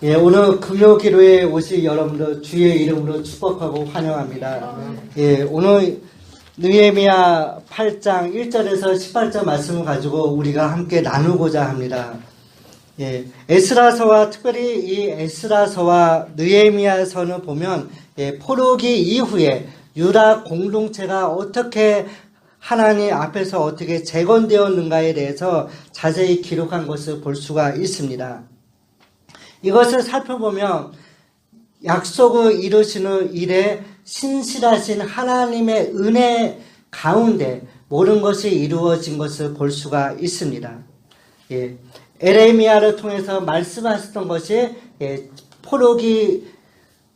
오늘 금요기도에 오신 여러분들 주의 이름으로 축복하고 환영합니다. 오늘 느헤미야 8장 1절에서 18절 말씀을 가지고 우리가 함께 나누고자 합니다. 에스라서와 특별히 이 에스라서와 느헤미야서는 보면 포로기 이후에 유다 공동체가 어떻게 하나님 앞에서 어떻게 재건되었는가에 대해서 자세히 기록한 것을 볼 수가 있습니다. 이것을 살펴보면 약속을 이루시는 일에 신실하신 하나님의 은혜 가운데 모든 것이 이루어진 것을 볼 수가 있습니다. 에레미야를 통해서 말씀하셨던 것이 포로기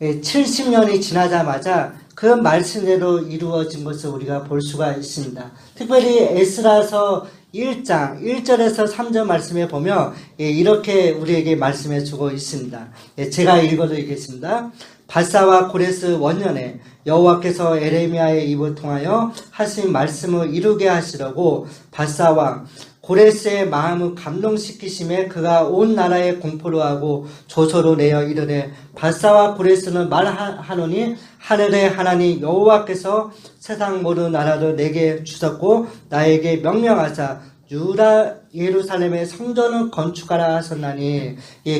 70년이 지나자마자 그 말씀대로 이루어진 것을 우리가 볼 수가 있습니다. 특별히 에스라서 1장 1절에서 3절 말씀에 보면 이렇게 우리에게 말씀해 주고 있습니다. 제가 읽어드리겠습니다. 바사와 고레스 원년에 여호와께서 에레미야의 입을 통하여 하신 말씀을 이루게 하시려고 바사와 고레스의 마음을 감동시키심에 그가 온 나라에 공포로 하고 조서로 내어 이르되 바사와 고레스는 말하노니 하늘의 하나님 여호와께서 세상 모든 나라를 내게 주셨고 나에게 명령하사 유다 예루살렘의 성전을 건축하라 하셨나니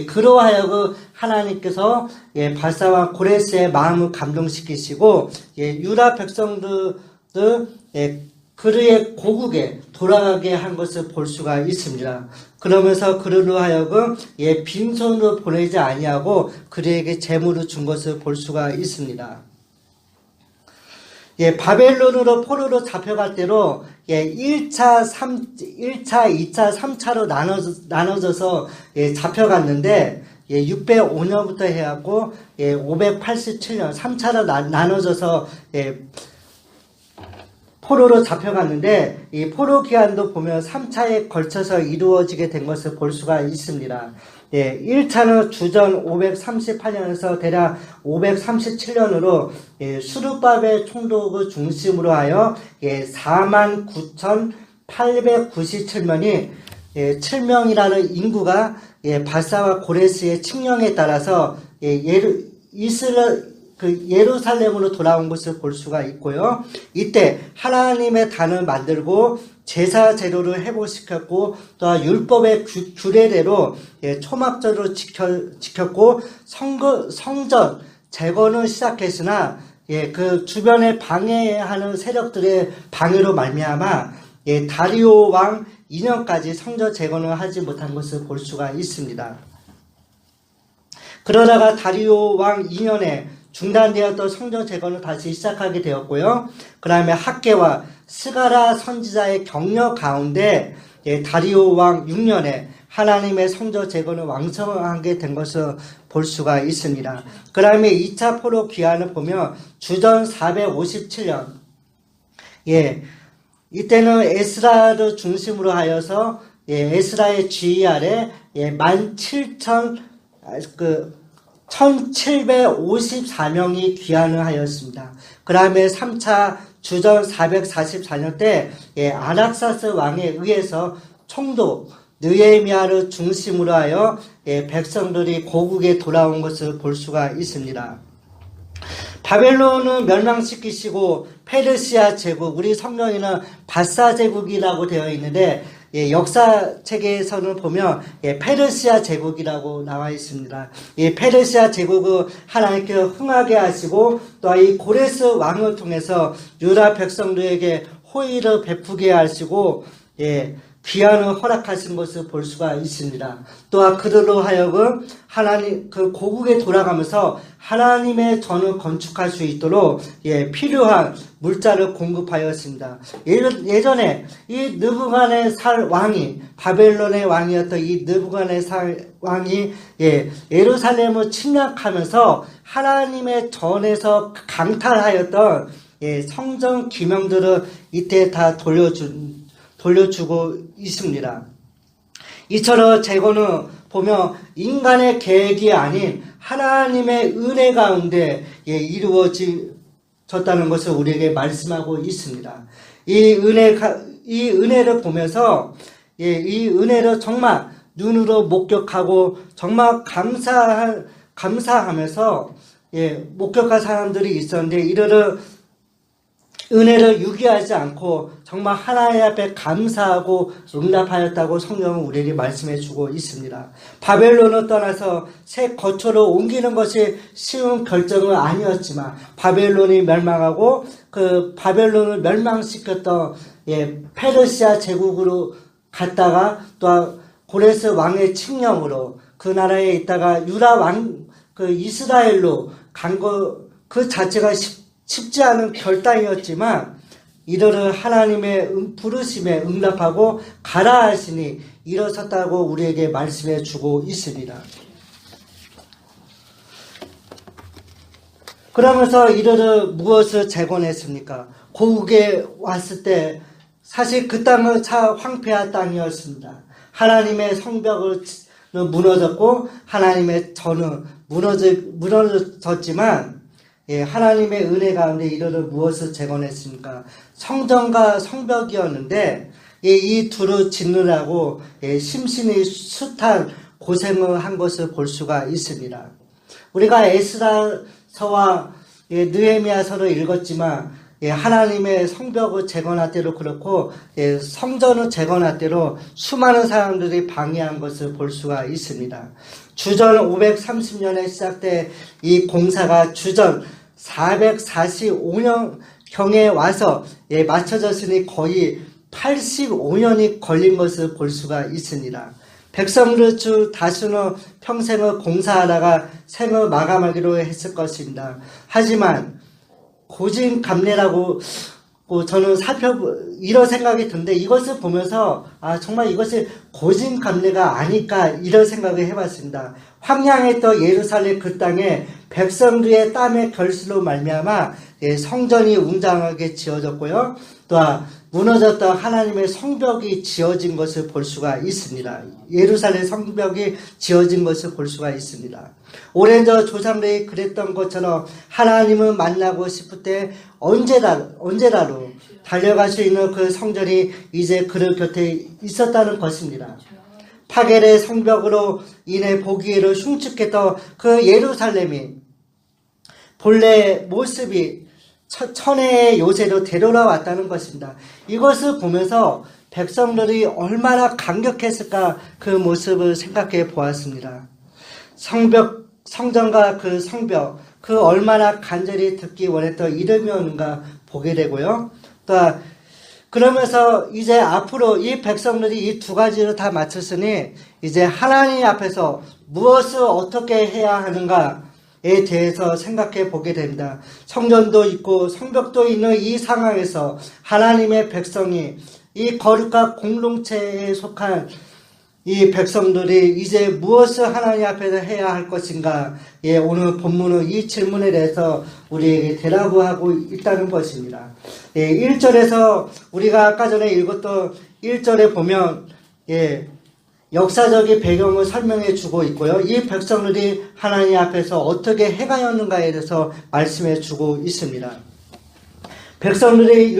그러하여 하나님께서 바사와 고레스의 마음을 감동시키시고 유다 백성들 그의 고국에 돌아가게 한 것을 볼 수가 있습니다. 그러면서 그들로 하여금 빈손으로 보내지 아니하고 그들에게 재물을 준 것을 볼 수가 있습니다. 바벨론으로 포로로 잡혀갈 때로 1차, 2차, 3차로 나눠져서 잡혀갔는데 605년부터 해갖고 587년 3차로 나눠져서 포로로 잡혀갔는데 이 포로 기한도 보면 3차에 걸쳐서 이루어지게 된 것을 볼 수가 있습니다. 1차는 주전 538년에서 대략 537년으로 수르바벨 총독을 중심으로 하여 49,897명이 7명이라는 인구가 바사와 고레스의 칙령에 따라서 예루살렘으로 돌아온 것을 볼 수가 있고요. 이때 하나님의 단을 만들고 제사 제도를 회복시켰고 또 율법의 규례대로 초막절을 지켰고 성전 재건을 시작했으나 그 주변에 방해하는 세력들의 방해로 말미암아 다리오 왕 2년까지 성전 재건을 하지 못한 것을 볼 수가 있습니다. 그러다가 다리오 왕 2년에 중단되었던 성전 재건을 다시 시작하게 되었고요. 그 다음에 학계와 스가랴 선지자의 격려 가운데 다리오 왕 6년에 하나님의 성전 재건을 완성하게 된 것을 볼 수가 있습니다. 그 다음에 2차 포로 귀환을 보면 주전 457년 이때는 에스라를 중심으로 하여서 에스라의 지휘 아래 1754명이 귀환을 하였습니다. 그 다음에 3차 주전 444년 때 아락사스 왕에 의해서 총독 느헤미야를 중심으로 하여 백성들이 고국에 돌아온 것을 볼 수가 있습니다. 바벨론은 멸망시키시고 페르시아 제국, 우리 성경에는 바사 제국이라고 되어 있는데 역사책에서는 보면 페르시아 제국이라고 나와 있습니다. 이 페르시아 제국은 하나님께서 흥하게 하시고 또 이 고레스 왕을 통해서 유다 백성들에게 호의를 베푸게 하시고 귀환을 허락하신 것을 볼 수가 있습니다. 또한 그들로 하여금 하나님 그 고국에 돌아가면서 하나님의 전을 건축할 수 있도록 필요한 물자를 공급하였습니다. 예전에 이 느부갓네살 왕이 바벨론의 왕이었던 이 느부갓네살 왕이 예루살렘을 침략하면서 하나님의 전에서 강탈하였던 성전 기명들을 이때 다 돌려주고 있습니다. 이처럼 재건은 보면 인간의 계획이 아닌 하나님의 은혜 가운데 이루어졌다는 것을 우리에게 말씀하고 있습니다. 이 은혜를 보면서 이 은혜를 정말 눈으로 목격하고 정말 감사하면서 목격한 사람들이 있었는데 이들은 은혜를 유기하지 않고 정말 하나님 앞에 감사하고 응답하였다고 성경은 우리에게 말씀해 주고 있습니다. 바벨론을 떠나서 새 거처로 옮기는 것이 쉬운 결정은 아니었지만 바벨론이 멸망하고 그 바벨론을 멸망시켰던 페르시아 제국으로 갔다가 또 고레스 왕의 칙령으로 그 나라에 있다가 유다 왕 그 이스라엘로 간 거 그 자체가 쉽지 않은 결단이었지만 이들은 하나님의 부르심에 응답하고 가라 하시니 일어섰다고 우리에게 말씀해 주고 있습니다. 그러면서 이들은 무엇을 재건했습니까? 고국에 왔을 때 사실 그 땅은 참 황폐한 땅이었습니다. 하나님의 성벽은 무너졌고 하나님의 전은 무너졌지만 하나님의 은혜 가운데 이들은 무엇을 재건했습니까? 성전과 성벽이었는데 이 둘을 짓느라고 심신이 숱한 고생을 한 것을 볼 수가 있습니다. 우리가 에스라서와 느헤미야서를 읽었지만 하나님의 성벽을 재건할 때도 그렇고 성전을 재건할 때도 수많은 사람들이 방해한 것을 볼 수가 있습니다. 주전 530년에 시작된 이 공사가 주전 445년경에 와서 마쳐졌으니 거의 85년이 걸린 것을 볼 수가 있습니다. 백성들 중 다수는 평생을 공사하다가 생을 마감하기로 했을 것입니다. 하지만 고진감래라고 저는 이런 생각이 드는데 이것을 보면서 정말 이것이 고진감래가 아닐까 이런 생각을 해봤습니다. 황량했던 예루살렘 그 땅에 백성들의 땀의 결실로 말미암아 성전이 웅장하게 지어졌고요. 또 무너졌던 하나님의 성벽이 지어진 것을 볼 수가 있습니다. 예루살렘 성벽이 지어진 것을 볼 수가 있습니다. 오랜 전 조상들이 그랬던 것처럼 하나님을 만나고 싶을 때 언제라도 달려갈 수 있는 그 성전이 이제 그들 곁에 있었다는 것입니다. 파괴의 성벽으로 인해 보기를 흉측했던 그 예루살렘이 본래 모습이 천혜의 요새로 되돌아왔다는 것입니다. 이것을 보면서 백성들이 얼마나 감격했을까 그 모습을 생각해 보았습니다. 성전과 그 성벽, 그 얼마나 간절히 듣기 원했던 이름이었는가 보게 되고요. 또 그러면서 이제 앞으로 이 백성들이 이 두 가지를 다 마쳤으니 이제 하나님 앞에서 무엇을 어떻게 해야 하는가에 대해서 생각해 보게 됩니다. 성전도 있고 성벽도 있는 이 상황에서 하나님의 백성이 이 거룩한 공동체에 속한 이 백성들이 이제 무엇을 하나님 앞에서 해야 할 것인가? 오늘 본문은 이 질문에 대해서 우리에게 대답을 하고 있다는 것입니다. 1절에서 우리가 아까 전에 읽었던 1절에 보면 역사적인 배경을 설명해 주고 있고요. 이 백성들이 하나님 앞에서 어떻게 행하였는가에 대해서 말씀해 주고 있습니다. 백성들이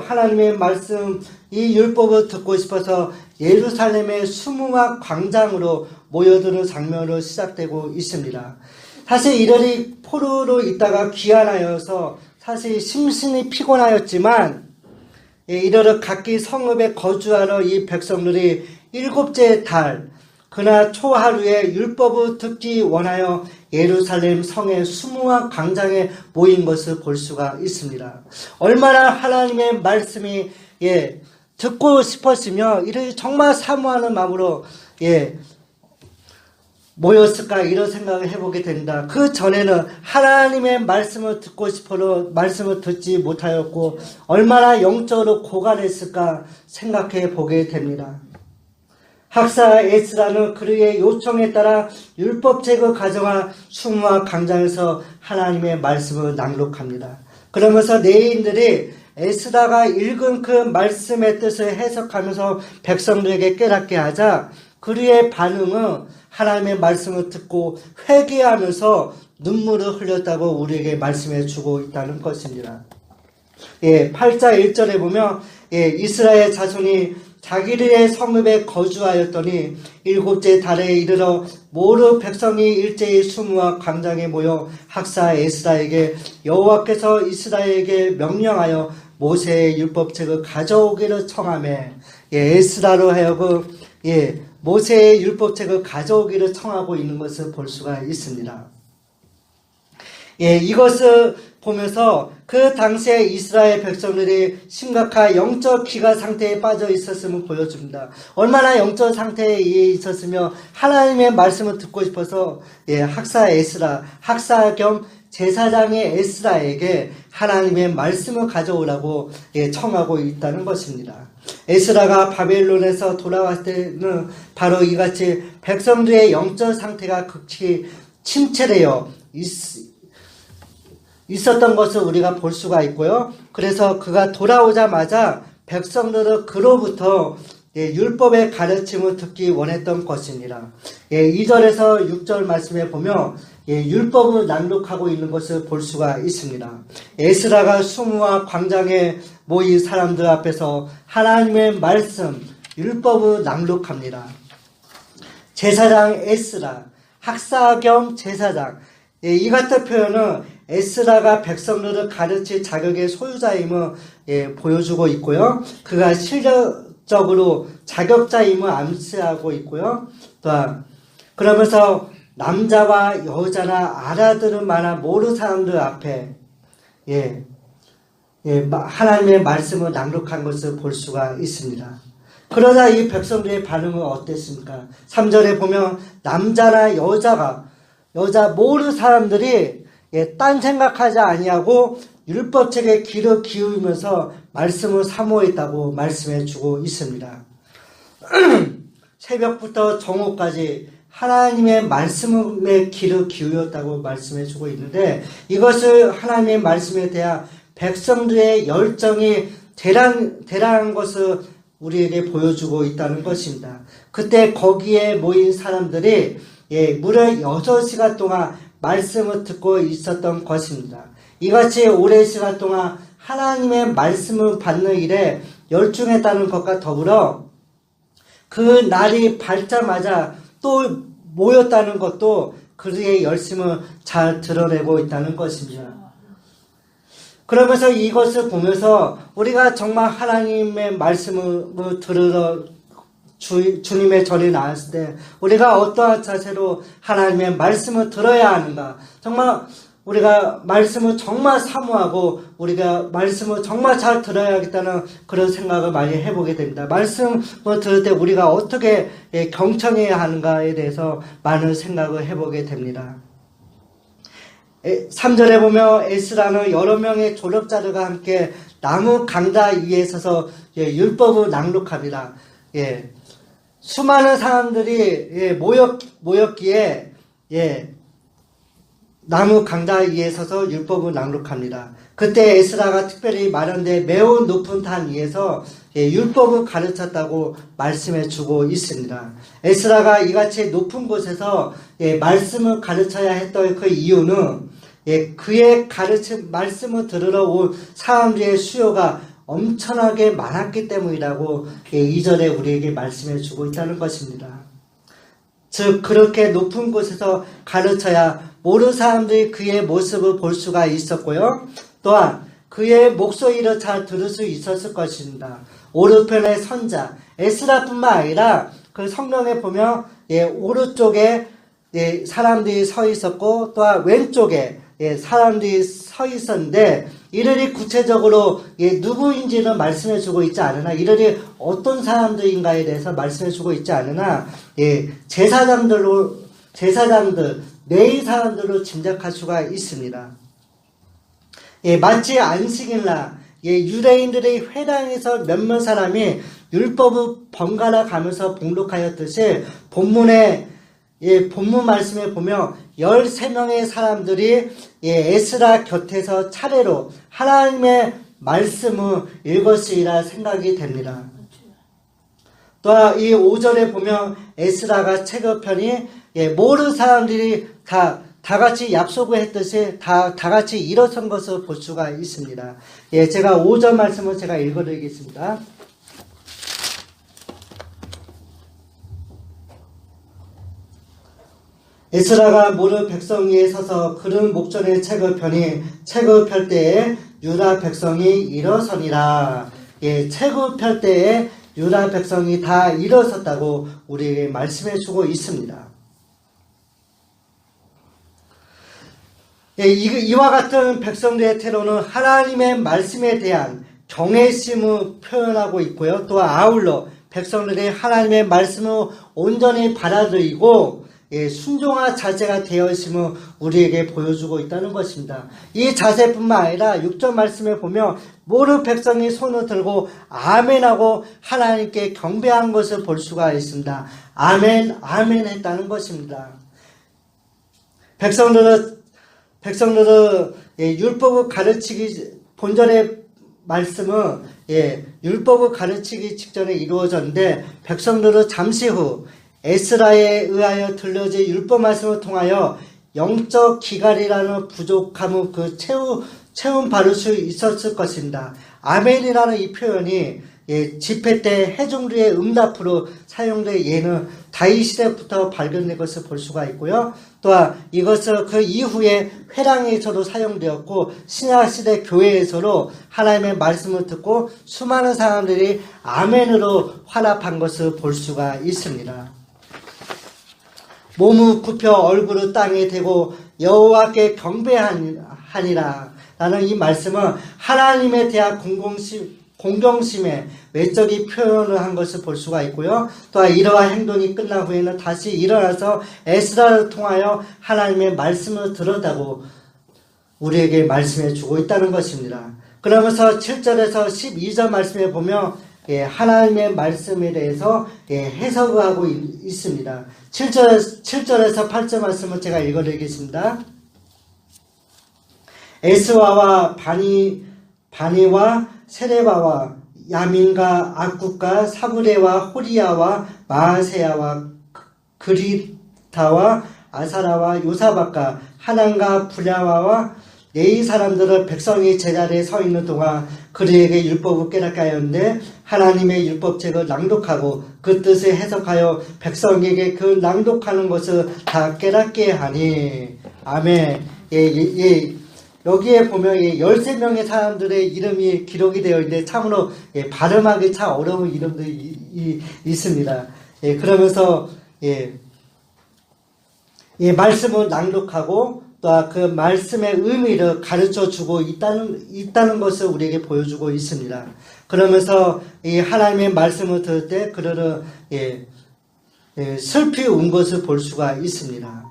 하나님의 말씀, 이 율법을 듣고 싶어서 예루살렘의 수무막 광장으로 모여드는 장면으로 시작되고 있습니다. 사실 이들이 포로로 있다가 귀환하여서 사실 심신이 피곤하였지만 이들은 각기 성읍에 거주하러 이 백성들이 7째 달 그날 초하루에 율법을 듣기 원하여 예루살렘 성의 수무막 광장에 모인 것을 볼 수가 있습니다. 얼마나 하나님의 말씀이 듣고 싶었으며 이를 정말 사모하는 마음으로 모였을까 이런 생각을 해보게 됩니다. 그 전에는 하나님의 말씀을 듣고 싶어도 말씀을 듣지 못하였고 얼마나 영적으로 고갈했을까 생각해 보게 됩니다. 학사 에스라는 그의 요청에 따라 율법책을 가져와 수무막 광장에서 하나님의 말씀을 낭독합니다. 그러면서 레위인들이 에스라가 읽은 그 말씀의 뜻을 해석하면서 백성들에게 깨닫게 하자 그의 반응은 하나님의 말씀을 듣고 회개하면서 눈물을 흘렸다고 우리에게 말씀해 주고 있다는 것입니다. 8장 1절에 보면 이스라엘 자손이 자기들의 성읍에 거주하였더니 일곱째 달에 이르러 모르 백성이 일제히 수무와 광장에 모여 학사 에스라에게 여호와께서 이스라엘에게 명령하여 모세의 율법책을 가져오기를 청하매, 에스라로 하여금 모세의 율법책을 가져오기를 청하고 있는 것을 볼 수가 있습니다. 이것을 보면서 그 당시에 이스라엘 백성들이 심각한 영적 기가 상태에 빠져 있었음을 보여줍니다. 얼마나 영적 상태에 있었으며 하나님의 말씀을 듣고 싶어서 학사 에스라, 학사 겸 제사장의 에스라에게 하나님의 말씀을 가져오라고 청하고 있다는 것입니다. 에스라가 바벨론에서 돌아왔을 때는 바로 이같이 백성들의 영적 상태가 극히 침체되어 있었던 것을 우리가 볼 수가 있고요. 그래서 그가 돌아오자마자 백성들은 그로부터 율법의 가르침을 듣기 원했던 것입니다. 2절에서 6절 말씀에 보면 율법을 낭독하고 있는 것을 볼 수가 있습니다. 에스라가 수무와 광장에 모인 사람들 앞에서 하나님의 말씀, 율법을 낭독합니다. 제사장 에스라, 학사 겸 제사장, 이 같은 표현은 에스라가 백성들을 가르칠 자격의 소유자임을 보여주고 있고요. 그가 실력적으로 자격자임을 암시하고 있고요. 또한 그러면서 남자와 여자나 알아들을 만한 모르는 사람들 앞에 하나님의 말씀을 낭독한 것을 볼 수가 있습니다. 그러자 이 백성들의 반응은 어땠습니까? 3절에 보면 남자나 여자 모르는 사람들이 딴 생각하지 아니하고 율법책에 귀를 기울이면서 말씀을 사모했다고 말씀해 주고 있습니다. 새벽부터 정오까지 하나님의 말씀에 귀를 기울였다고 말씀해 주고 있는데, 이것을 하나님의 말씀에 대한 백성들의 열정이 대단한 것을 우리에게 보여주고 있다는 것입니다. 그때 거기에 모인 사람들이 무려 6시간 동안 말씀을 듣고 있었던 것입니다. 이같이 오랜 시간 동안 하나님의 말씀을 받는 일에 열중했다는 것과 더불어 그 날이 밝자마자 또 모였다는 것도 그의 열심을 잘 드러내고 있다는 것입니다. 그러면서 이것을 보면서 우리가 정말 하나님의 말씀을 들으러 주님의 절에 나왔을 때 우리가 어떠한 자세로 하나님의 말씀을 들어야 하는가, 정말 우리가 말씀을 정말 사모하고 우리가 말씀을 정말 잘 들어야겠다는 그런 생각을 많이 해보게 됩니다. 말씀을 들을 때 우리가 어떻게 경청해야 하는가에 대해서 많은 생각을 해보게 됩니다. 3절에 보면 에스라는 여러 명의 졸업자들과 함께 나무 강다 위에 서서 율법을 낭독합니다. 수많은 사람들이 모였기에 나무 강다 위에 서서 율법을 낭독합니다. 그때 에스라가 특별히 마련된 매우 높은 산 위에서 율법을 가르쳤다고 말씀해 주고 있습니다. 에스라가 이같이 높은 곳에서 말씀을 가르쳐야 했던 그 이유는 그의 말씀을 들으러 온 사람들의 수요가 엄청나게 많았기 때문이라고 2절에 우리에게 말씀해 주고 있다는 것입니다. 즉 그렇게 높은 곳에서 가르쳐야 모르는 사람들이 그의 모습을 볼 수가 있었고요. 또한 그의 목소리를 잘 들을 수 있었을 것입니다. 오른편의 선자 에스라뿐만 아니라 그 성경에 보면 오른쪽에 사람들이 서 있었고 또한 왼쪽에 사람들이 서 있었는데, 이들이 구체적으로 누구인지는 말씀해 주고 있지 않으나, 이들이 어떤 사람들인가에 대해서 말씀해 주고 있지 않으나 제사장들 네 사람들로 짐작할 수가 있습니다. 마치 안식일날 유대인들의 회당에서 몇몇 사람이 율법을 번갈아 가면서 봉독하였듯이 본문 말씀에 보면 13명의 사람들이 에스라 곁에서 차례로 하나님의 말씀을 읽었으리라 생각이 됩니다. 또한 이 5절에 보면 에스라가 체급편이 모든 사람들이 다 같이 약속을 했듯이 다 같이 일어선 것을 볼 수가 있습니다. 제가 5절 말씀을 제가 읽어드리겠습니다. 에스라가 모르 백성 위에 서서 그른 목전에 책을 펴니 책을 펼 때에 유다 백성이 일어서니라. 예, 책을 펼 때에 유다 백성이 다 일어섰다고 우리에게 말씀해 주고 있습니다. 예, 이와 같은 백성들의 태도는 하나님의 말씀에 대한 경외심을 표현하고 있고요. 또 아울러 백성들이 하나님의 말씀을 온전히 받아들이고 순종한 자세가 되어 있음을 우리에게 보여주고 있다는 것입니다. 이 자세뿐만 아니라 6절 말씀에 보면 모든 백성이 손을 들고 아멘하고 하나님께 경배한 것을 볼 수가 있습니다. 아멘, 아멘 했다는 것입니다. 백성들은 율법을 가르치기 본절의 말씀은 율법을 가르치기 직전에 이루어졌는데 백성들은 잠시 후 에스라에 의하여 들려진 율법 말씀을 통하여 영적 기갈이라는 부족함을 채움 받을 수 있었을 것입니다. 아멘이라는 이 표현이 집회 때 회중들의 응답으로 사용된 예는 다윗 시대부터 발견된 것을 볼 수가 있고요. 또한 이것은 그 이후에 회당에서도 사용되었고 신약 시대 교회에서도 하나님의 말씀을 듣고 수많은 사람들이 아멘으로 화답한 것을 볼 수가 있습니다. 몸을 굽혀 얼굴을 땅에 대고 여호와께 경배하니라 라는 이 말씀은 하나님에 대한 공경심의 외적인 표현을 한 것을 볼 수가 있고요. 또한 이러한 행동이 끝난 후에는 다시 일어나서 에스라를 통하여 하나님의 말씀을 들었다고 우리에게 말씀해 주고 있다는 것입니다. 그러면서 7절에서 12절 말씀에 보면 하나님의 말씀에 대해서 해석을 하고 있습니다. 7절에서 8절 말씀을 제가 읽어드리겠습니다. 에스와와 바니와 세레바와 야민과 악국과 사브레와 호리야와 마아세야와 그리타와 아사라와 요사박과 하난과 불야와와 네 사람들은 백성이 제자리에 서 있는 동안 그들에게 율법을 깨닫게 하였는데 하나님의 율법책을 낭독하고 그 뜻을 해석하여 백성에게 그 낭독하는 것을 다 깨닫게 하니. 아멘. 여기에 보면 13명의 사람들의 이름이 기록이 되어 있는데 참으로 발음하기 참 어려운 이름들이 있습니다. 그러면서 말씀을 낭독하고 또 그 말씀의 의미를 가르쳐 주고 있다는 것을 우리에게 보여주고 있습니다. 그러면서 이 하나님의 말씀을 들을 때 그들은 슬피 운 것을 볼 수가 있습니다.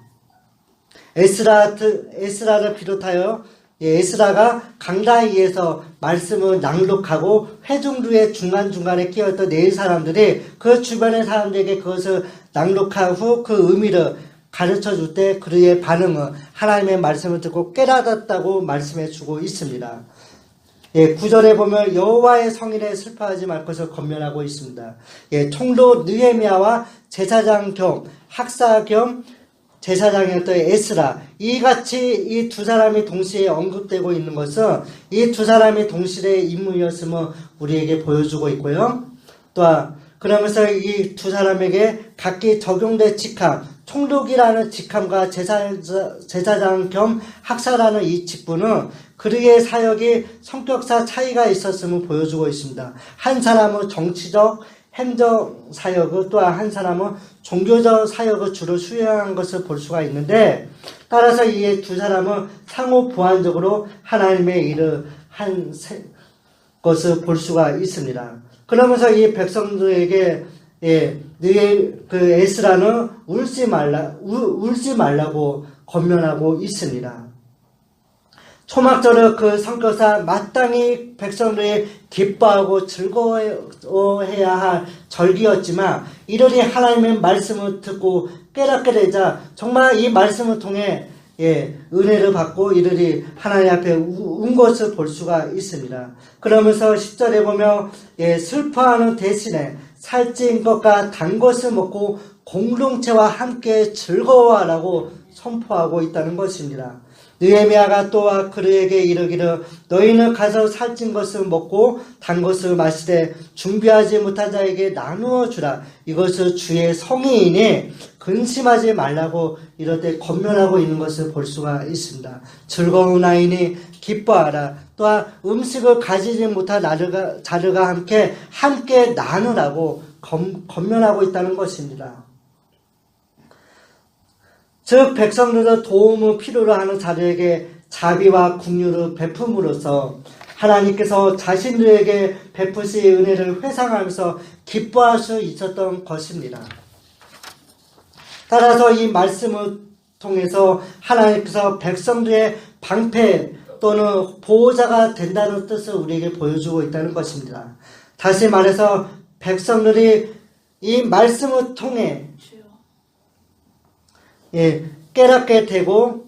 에스라를 비롯하여 에스라가 강다위에서 말씀을 낭독하고 회중들의 중간중간에 끼어있던 네 사람들이 그 주변의 사람들에게 그것을 낭독한 후 그 의미를 가르쳐 줄 때 그의 반응은 하나님의 말씀을 듣고 깨닫았다고 말씀해 주고 있습니다. 9절에 보면 여호와의 성일에 슬퍼하지 말 것을 권면하고 있습니다. 총독 느헤미야와 제사장 겸 학사 겸 제사장이었던 에스라, 이같이 이 두 사람이 동시에 언급되고 있는 것은 이 두 사람이 동시대의 인물이었음을 우리에게 보여주고 있고요. 또한 그러면서 이 두 사람에게 각기 적용된 직함, 총독이라는 직함과 제사장 겸 학사라는 이 직분은 그들의 사역이 성격상 차이가 있었음을 보여주고 있습니다. 한 사람은 정치적 행정 사역을, 또한 한 사람은 종교적 사역을 주로 수행한 것을 볼 수가 있는데, 따라서 이 두 사람은 상호 보완적으로 하나님의 일을 한 것을 볼 수가 있습니다. 그러면서 이 백성들에게 그 에스라는 울지 말라고 권면하고 있습니다. 초막절은 그 성격상 마땅히 백성들이 기뻐하고 즐거워해야 할 절기였지만 이들이 하나님의 말씀을 듣고 깨닫게 되자 정말 이 말씀을 통해 은혜를 받고 이들이 하나님 앞에 운 것을 볼 수가 있습니다. 그러면서 10절에 보면 슬퍼하는 대신에 살찐 것과 단 것을 먹고 공동체와 함께 즐거워하라고 선포하고 있다는 것입니다. 느헤미야가 또한 그들에게 이르기를 너희는 가서 살찐 것을 먹고 단 것을 마시되 준비하지 못한 자에게 나누어 주라. 이것을 주의 성의이니 근심하지 말라고 이럴 때 권면하고 있는 것을 볼 수가 있습니다. 즐거운 아이니 기뻐하라. 또한 음식을 가지지 못한 자들과 함께 나누라고 권면하고 있다는 것입니다. 즉 백성들은 도움을 필요로 하는 자들에게 자비와 긍휼을 베품으로써 하나님께서 자신들에게 베푸실 은혜를 회상하면서 기뻐할 수 있었던 것입니다. 따라서 이 말씀을 통해서 하나님께서 백성들의 방패 또는 보호자가 된다는 뜻을 우리에게 보여주고 있다는 것입니다. 다시 말해서 백성들이 이 말씀을 통해 깨닫게 되고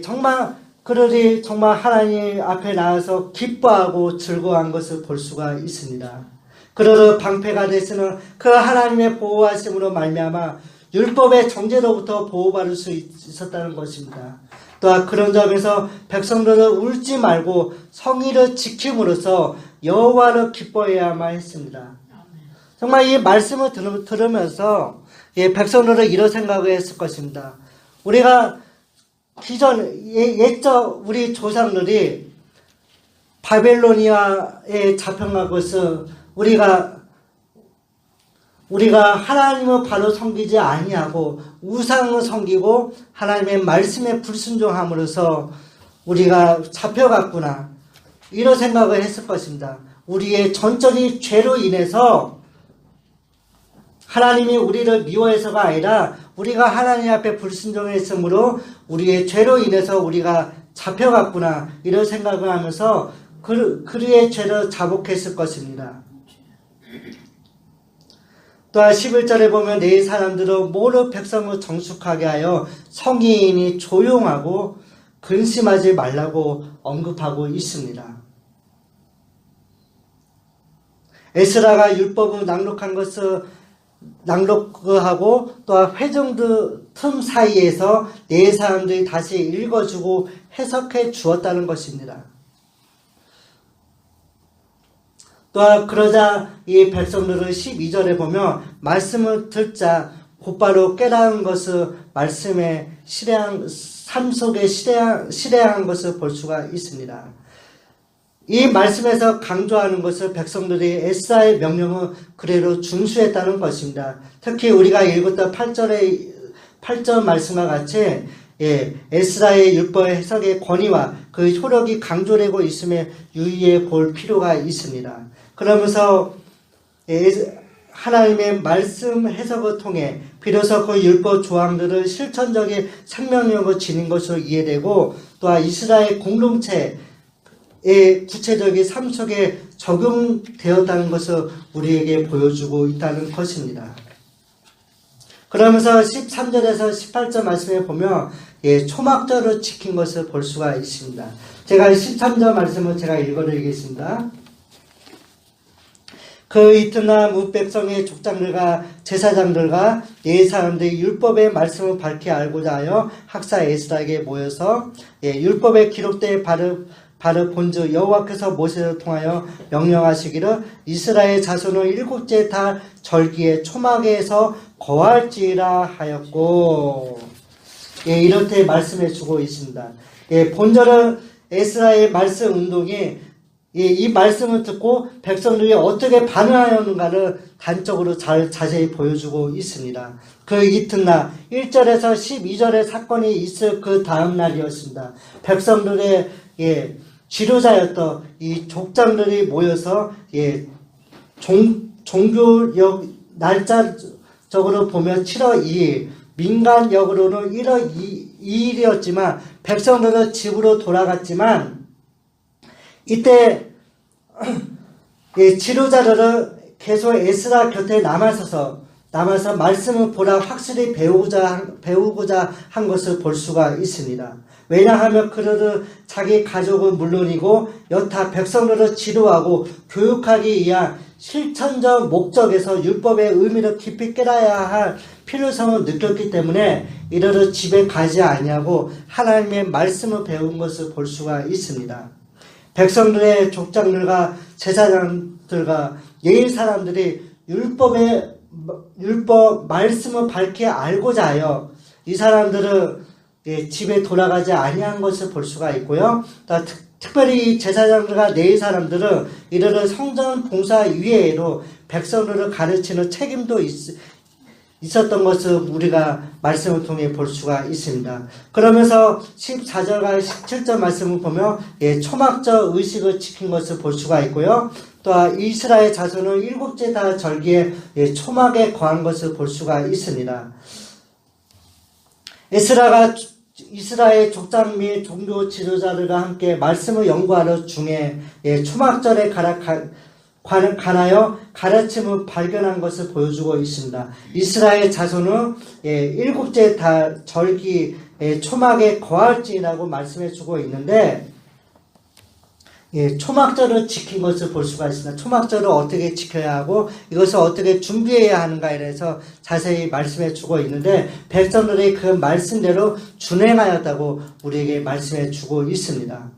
정말 그들이 정말 하나님 앞에 나와서 기뻐하고 즐거워한 것을 볼 수가 있습니다. 그들의 방패가 되시는 그 하나님의 보호하심으로 말미암아 율법의 정죄로부터 보호받을 수 있었다는 것입니다. 또한 그런 점에서 백성들은 울지 말고 성의를 지킴으로써 여호와를 기뻐해야만 했습니다. 정말 이 말씀을 들으면서 백성들은 이런 생각을 했을 것입니다. 우리가 옛적 우리 조상들이 바벨로니아에 잡혀간 것은 우리가 하나님을 바로 섬기지 아니하고 우상을 섬기고 하나님의 말씀에 불순종함으로써 우리가 잡혀갔구나 이런 생각을 했을 것입니다. 우리의 전적인 죄로 인해서 하나님이 우리를 미워해서가 아니라 우리가 하나님 앞에 불순종했으므로 우리의 죄로 인해서 우리가 잡혀갔구나 이런 생각을 하면서 그의 죄를 자복했을 것입니다. 또한 11절에 보면 내 사람들은 모든 백성을 정숙하게 하여 성의인이 조용하고 근심하지 말라고 언급하고 있습니다. 에스라가 율법을 낭독하고 또한 회중들 틈 사이에서 네 사람들이 다시 읽어주고 해석해 주었다는 것입니다. 또한 그러자 이 백성들은 12절에 보면 말씀을 듣자 곧바로 깨달은 것을 말씀의 삶 속에 실행한 것을 볼 수가 있습니다. 이 말씀에서 강조하는 것을 백성들이 에스라의 명령을 그대로 준수했다는 것입니다. 특히 우리가 읽었던 8절 말씀과 같이 에스라의 율법 해석의 권위와 그 효력이 강조되고 있음에 유의해 볼 필요가 있습니다. 그러면서 하나님의 말씀 해석을 통해 비로소 그 율법 조항들을 실천적인 생명력을 지닌 것으로 이해되고 또한 이스라엘 공동체의 구체적인 삶 속에 적용되었다는 것을 우리에게 보여주고 있다는 것입니다. 그러면서 13절에서 18절 말씀에 보면 초막절을 지킨 것을 볼 수가 있습니다. 제가 13절 말씀을 제가 읽어드리겠습니다. 그 이튿날 무백성의 족장들과 제사장들과 사람들이 율법의 말씀을 밝히 알고자 하여 학사 에스라에게 모여서 율법에 기록된 바를 본즉 여호와께서 모세를 통하여 명령하시기를 이스라엘 자손은 7째 달 절기에 초막에서 거할지라 하였고 이렇게 말씀해 주고 있습니다. 본절은 에스라의 말씀 운동이 이 말씀을 듣고 백성들이 어떻게 반응하였는가를 단적으로 자세히 보여주고 있습니다. 그 이튿날 1절에서 12절의 사건이 있을 그 다음 날이었습니다. 백성들의 지도자였던 이 족장들이 모여서 종교력 날짜적으로 보면 7월 2일, 민간역으로는 1월 2일이었지만 백성들은 집으로 돌아갔지만 이때 지도자들은 계속 에스라 곁에 남아서 말씀을 보라 확실히 배우고자 한 것을 볼 수가 있습니다. 왜냐하면 그들은 자기 가족은 물론이고 여타 백성들을 지도하고 교육하기 위한 실천적 목적에서 율법의 의미를 깊이 깨달아야 할 필요성을 느꼈기 때문에 이르러 집에 가지 아니하고 하나님의 말씀을 배운 것을 볼 수가 있습니다. 백성들의 족장들과 제사장들과 예일 사람들이 율법 말씀을 밝게 알고자 하여 이 사람들은 집에 돌아가지 아니한 것을 볼 수가 있고요. 특별히 제사장들과 레위 사람들은 이르러 성전 봉사 이외에도 백성들을 가르치는 책임도 있었던 것을 우리가 말씀을 통해 볼 수가 있습니다. 그러면서 14절과 17절 말씀을 보면 초막절 의식을 지킨 것을 볼 수가 있고요. 또 이스라엘 자손은 일곱째 달 절기에 초막에 거한 것을 볼 수가 있습니다. 에스라가 이스라엘 족장 및 종교 지도자들과 함께 말씀을 연구하는 중에 초막절에 관하여 가르침을 발견한 것을 보여주고 있습니다. 이스라엘 자손은 일곱째 달 절기 초막에 거할지라고 말씀해 주고 있는데 초막절을 지킨 것을 볼 수가 있습니다. 초막절을 어떻게 지켜야 하고 이것을 어떻게 준비해야 하는가에 대해서 자세히 말씀해 주고 있는데 백성들이 그 말씀대로 준행하였다고 우리에게 말씀해 주고 있습니다.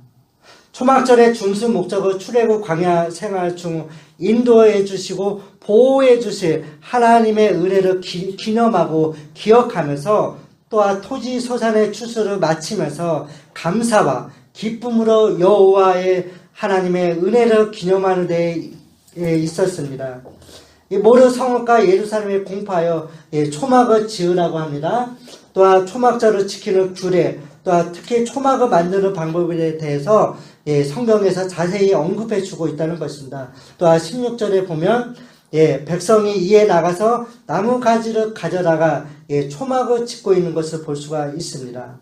초막절의 중심 목적은 출애굽 광야 생활 중 인도해 주시고 보호해 주실 하나님의 은혜를 기념하고 기억하면서 또한 토지 소산의 추수를 마치면서 감사와 기쁨으로 여호와의 하나님의 은혜를 기념하는 데에 있었습니다. 모르 성읍과 예루살렘에 공포하여 초막을 지으라고 합니다. 또한 초막절을 지키는 규례, 또한 특히 초막을 만드는 방법에 대해서 성경에서 자세히 언급해 주고 있다는 것입니다. 또한 16절에 보면 백성이 이에 나가서 나무가지를 가져다가 초막을 짓고 있는 것을 볼 수가 있습니다.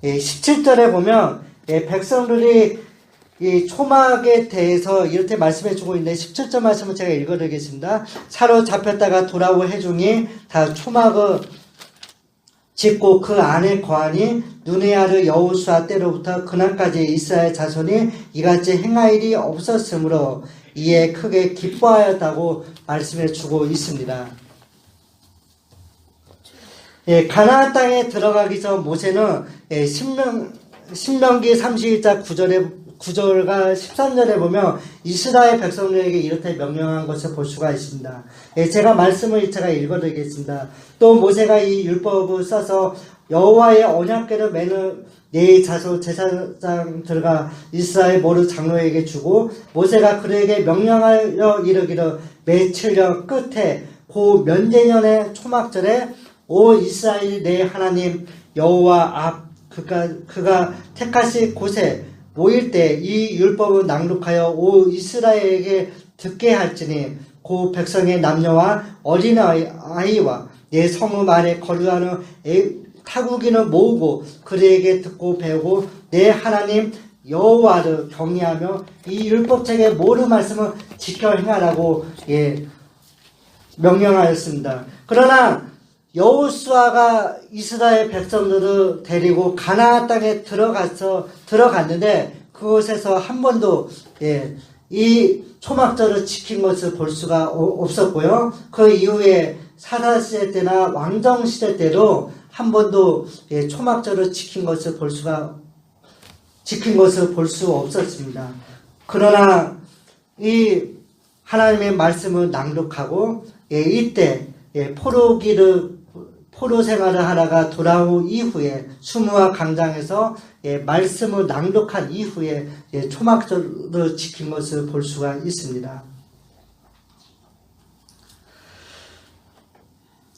17절에 보면 백성들이 이 초막에 대해서 이렇게 말씀해 주고 있는데 17절 말씀을 제가 읽어드리겠습니다. 사로잡혔다가 돌아온 회중이 다 초막을 짓고 그 안에 거하니 눈의 아들 여호수아 때로부터 그날까지 이스라엘 자손이 이같이 행할 일이 없었으므로 이에 크게 기뻐하였다고 말씀해 주고 있습니다. 가나안 땅에 들어가기 전 모세는 신명기 31장 9절과 13절에 보면 이스라엘 백성들에게 이렇게 명령한 것을 볼 수가 있습니다. 제가 말씀을 제가 읽어드리겠습니다. 또 모세가 이 율법을 써서 여호와의 언약궤를 매는 네 자손 제사장들과 이스라엘 모든 장로에게 주고 모세가 그들에게 명령하여 이르기를 매 7년 끝에 고 면제년의 초막절에 오 이스라엘 내 하나님 여호와 앞 그가 택하실 곳에 모일 때 이 율법을 낭독하여 오 이스라엘에게 듣게 할지니 고 백성의 남녀와 어린아이와 내 성읍 안에 거류하는 타국인을 모으고 그들에게 듣고 배우고 내 하나님 여호와를 경외하며 이 율법책의 모든 말씀을 지켜 행하라고 명령하였습니다. 그러나 여호수아가 이스라엘 백성들을 데리고 가나안 땅에 들어갔는데 그곳에서 한 번도 이 초막절을 지킨 것을 볼 수가 없었고요. 그 이후에 사사시대 때나 왕정시대 때도 한 번도 초막절을 지킨 것을 볼 수 없었습니다. 그러나 이 하나님의 말씀을 낭독하고 이때 포로 생활을 하다가 돌아온 이후에 수무와 강장에서 말씀을 낭독한 이후에 초막절을 지킨 것을 볼 수가 있습니다.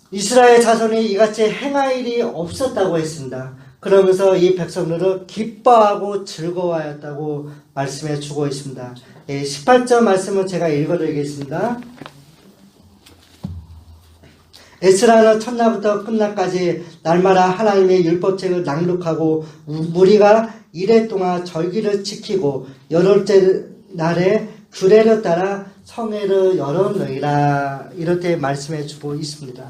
이스라엘 자손이 이같이 행할 일이 없었다고 했습니다. 그러면서 이 백성들은 기뻐하고 즐거워하였다고 말씀해 주고 있습니다. 18절 말씀을 제가 읽어드리겠습니다. 에스라는 첫날부터 끝날까지 날마다 하나님의 율법책을 낭독하고 무리가 이래 동안 절기를 지키고 열흘째 날에 규례를 따라 성회를 열었느니라 이렇게 말씀해 주고 있습니다.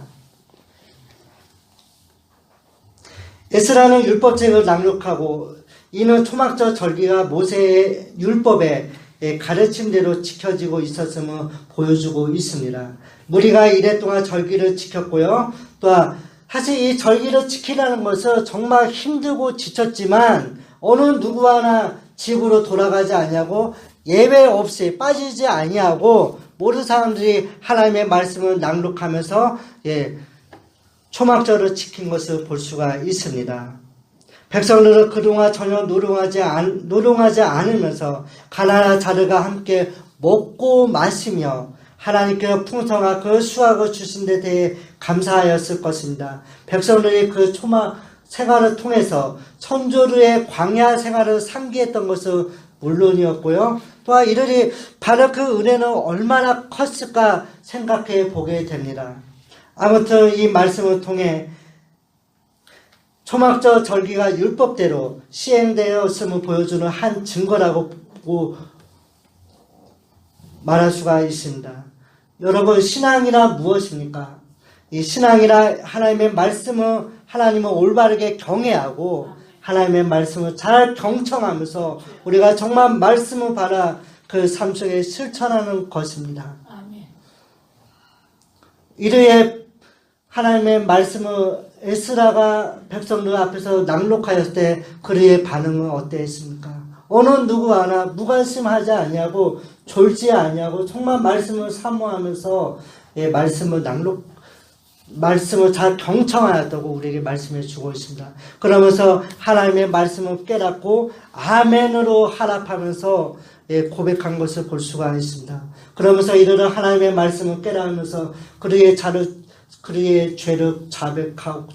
에스라는 율법책을 낭독하고 이는 초막절 절기가 모세의 율법에 가르침대로 지켜지고 있었음을 보여주고 있습니다. 무리가 이랫동안 절기를 지켰고요. 또 사실 이 절기를 지키라는 것은 정말 힘들고 지쳤지만 어느 누구 하나 집으로 돌아가지 아니하고 예외 없이 빠지지 아니하고 모든 사람들이 하나님의 말씀을 낭독하면서 초막절을 지킨 것을 볼 수가 있습니다. 백성들은 그동안 전혀 노동하지 않으면서 가나안 자들과 함께 먹고 마시며 하나님께서 풍성한 그 수확을 주신 데 대해 감사하였을 것입니다. 백성들이 그 초막 생활을 통해서 선조들의 광야 생활을 상기했던 것은 물론이었고요. 또한 이들이 바로 그 은혜는 얼마나 컸을까 생각해 보게 됩니다. 아무튼 이 말씀을 통해 초막절 절기가 율법대로 시행되었음을 보여주는 한 증거라고 말할 수가 있습니다. 여러분, 신앙이란 무엇입니까? 이 신앙이란 하나님의 말씀을 하나님을 올바르게 경외하고 하나님의 말씀을 잘 경청하면서 우리가 정말 말씀을 받아 그 삶 속에 실천하는 것입니다. 이르에 하나님의 말씀을 에스라가 백성들 앞에서 낭독하였을 때 그의 반응은 어땠습니까? 어느 누구 하나 무관심하지 아니하고 졸지 아니하고 정말 말씀을 사모하면서 말씀을 잘 경청하였다고 우리에게 말씀해 주고 있습니다. 그러면서 하나님의 말씀을 깨닫고 아멘으로 하랍하면서 고백한 것을 볼 수가 있습니다. 그러면서 이들은 하나님의 말씀을 깨닫으면서 그의 죄를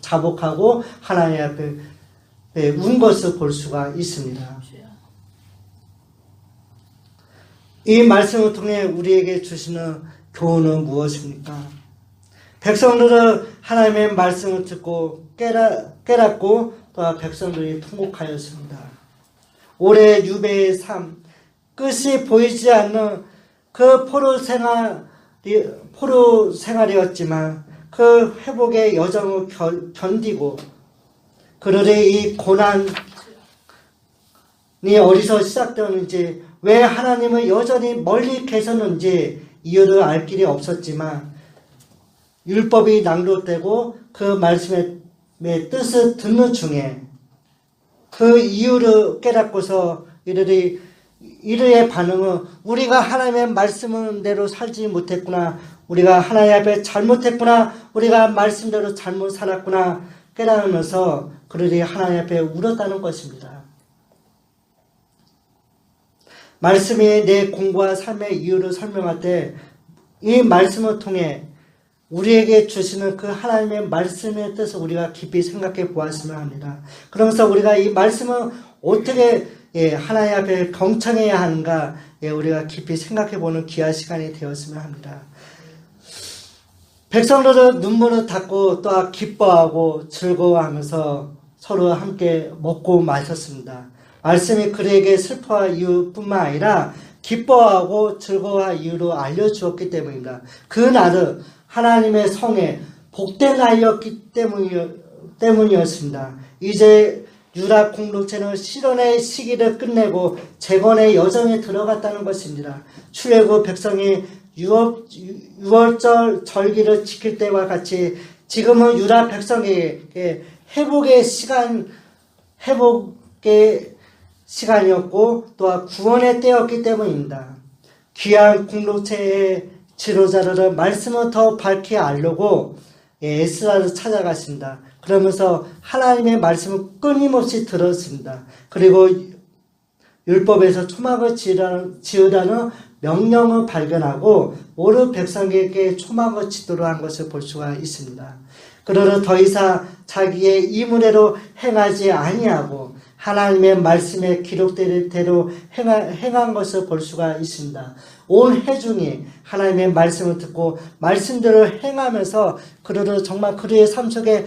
자복하고 하나님 앞에 운 것을 볼 수가 있습니다. 이 말씀을 통해 우리에게 주시는 교훈은 무엇입니까? 백성들은 하나님의 말씀을 듣고 깨닫고 또 백성들이 통곡하였습니다. 올해 유배의 삶, 끝이 보이지 않는 그 포로 생활이었지만 그 회복의 여정을 견디고 그들의 이 고난이 어디서 시작되었는지, 왜 하나님은 여전히 멀리 계셨는지 이유를 알 길이 없었지만 율법이 낭독되고 그 말씀의 뜻을 듣는 중에 그 이유를 깨닫고서 이들의 반응은 우리가 하나님의 말씀대로 살지 못했구나, 우리가 하나님 앞에 잘못했구나, 우리가 말씀대로 잘못 살았구나 깨달으면서 그들이 하나님 앞에 울었다는 것입니다. 말씀이 내 공부와 삶의 이유를 설명할 때 이 말씀을 통해 우리에게 주시는 그 하나님의 말씀의 뜻을 우리가 깊이 생각해 보았으면 합니다. 그러면서 우리가 이 말씀을 어떻게 하나님 앞에 경청해야 하는가 우리가 깊이 생각해 보는 귀한 시간이 되었으면 합니다. 백성들은 눈물을 닦고 또 기뻐하고 즐거워하면서 서로 함께 먹고 마셨습니다. 말씀이 그에게 슬퍼할 이유뿐만 아니라 기뻐하고 즐거워할 이유로 알려주었기 때문입니다. 그 날은 하나님의 성에 복된 날이었기 때문이었습니다. 이제 유다 공동체는 실현의 시기를 끝내고 재건의 여정에 들어갔다는 것입니다. 출애굽 백성이 유월절 절기를 지킬 때와 같이 지금은 유다 백성에게 회복의 시간이었고 또한 구원의 때였기 때문입니다. 귀한 공동체의 지도자들은 말씀을 더 밝히 알려고 에스라를 찾아갔습니다. 그러면서 하나님의 말씀을 끊임없이 들었습니다. 그리고 율법에서 초막을 지으라는 명령을 발견하고 모든 백성에게 초막을 짓도록 한 것을 볼 수가 있습니다. 그러나 더 이상 자기의 이문대로 행하지 아니하고 하나님의 말씀에 기록된 대로 행한 것을 볼 수가 있습니다. 온 회중이 하나님의 말씀을 듣고 말씀대로 행하면서 그들은 정말 그들의 삶 속에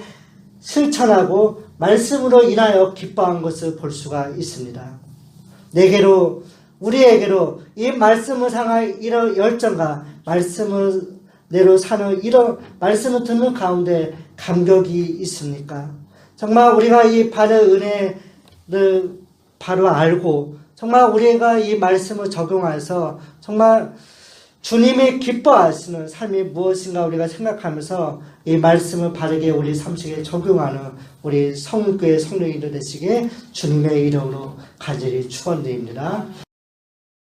실천하고 말씀으로 인하여 기뻐한 것을 볼 수가 있습니다. 우리에게로 이 말씀을 향할 이런 열정과 말씀대로 사는 이런 말씀을 듣는 가운데 감격이 있습니까? 정말 우리가 이 받은 은혜를 바로 알고 정말 우리가 이 말씀을 적용해서 정말 주님이 기뻐하시는 삶이 무엇인가 우리가 생각하면서 이 말씀을 바르게 우리 삶 속에 적용하는 우리 성교회 성령님들 되시게 주님의 이름으로 간절히 축원드립니다.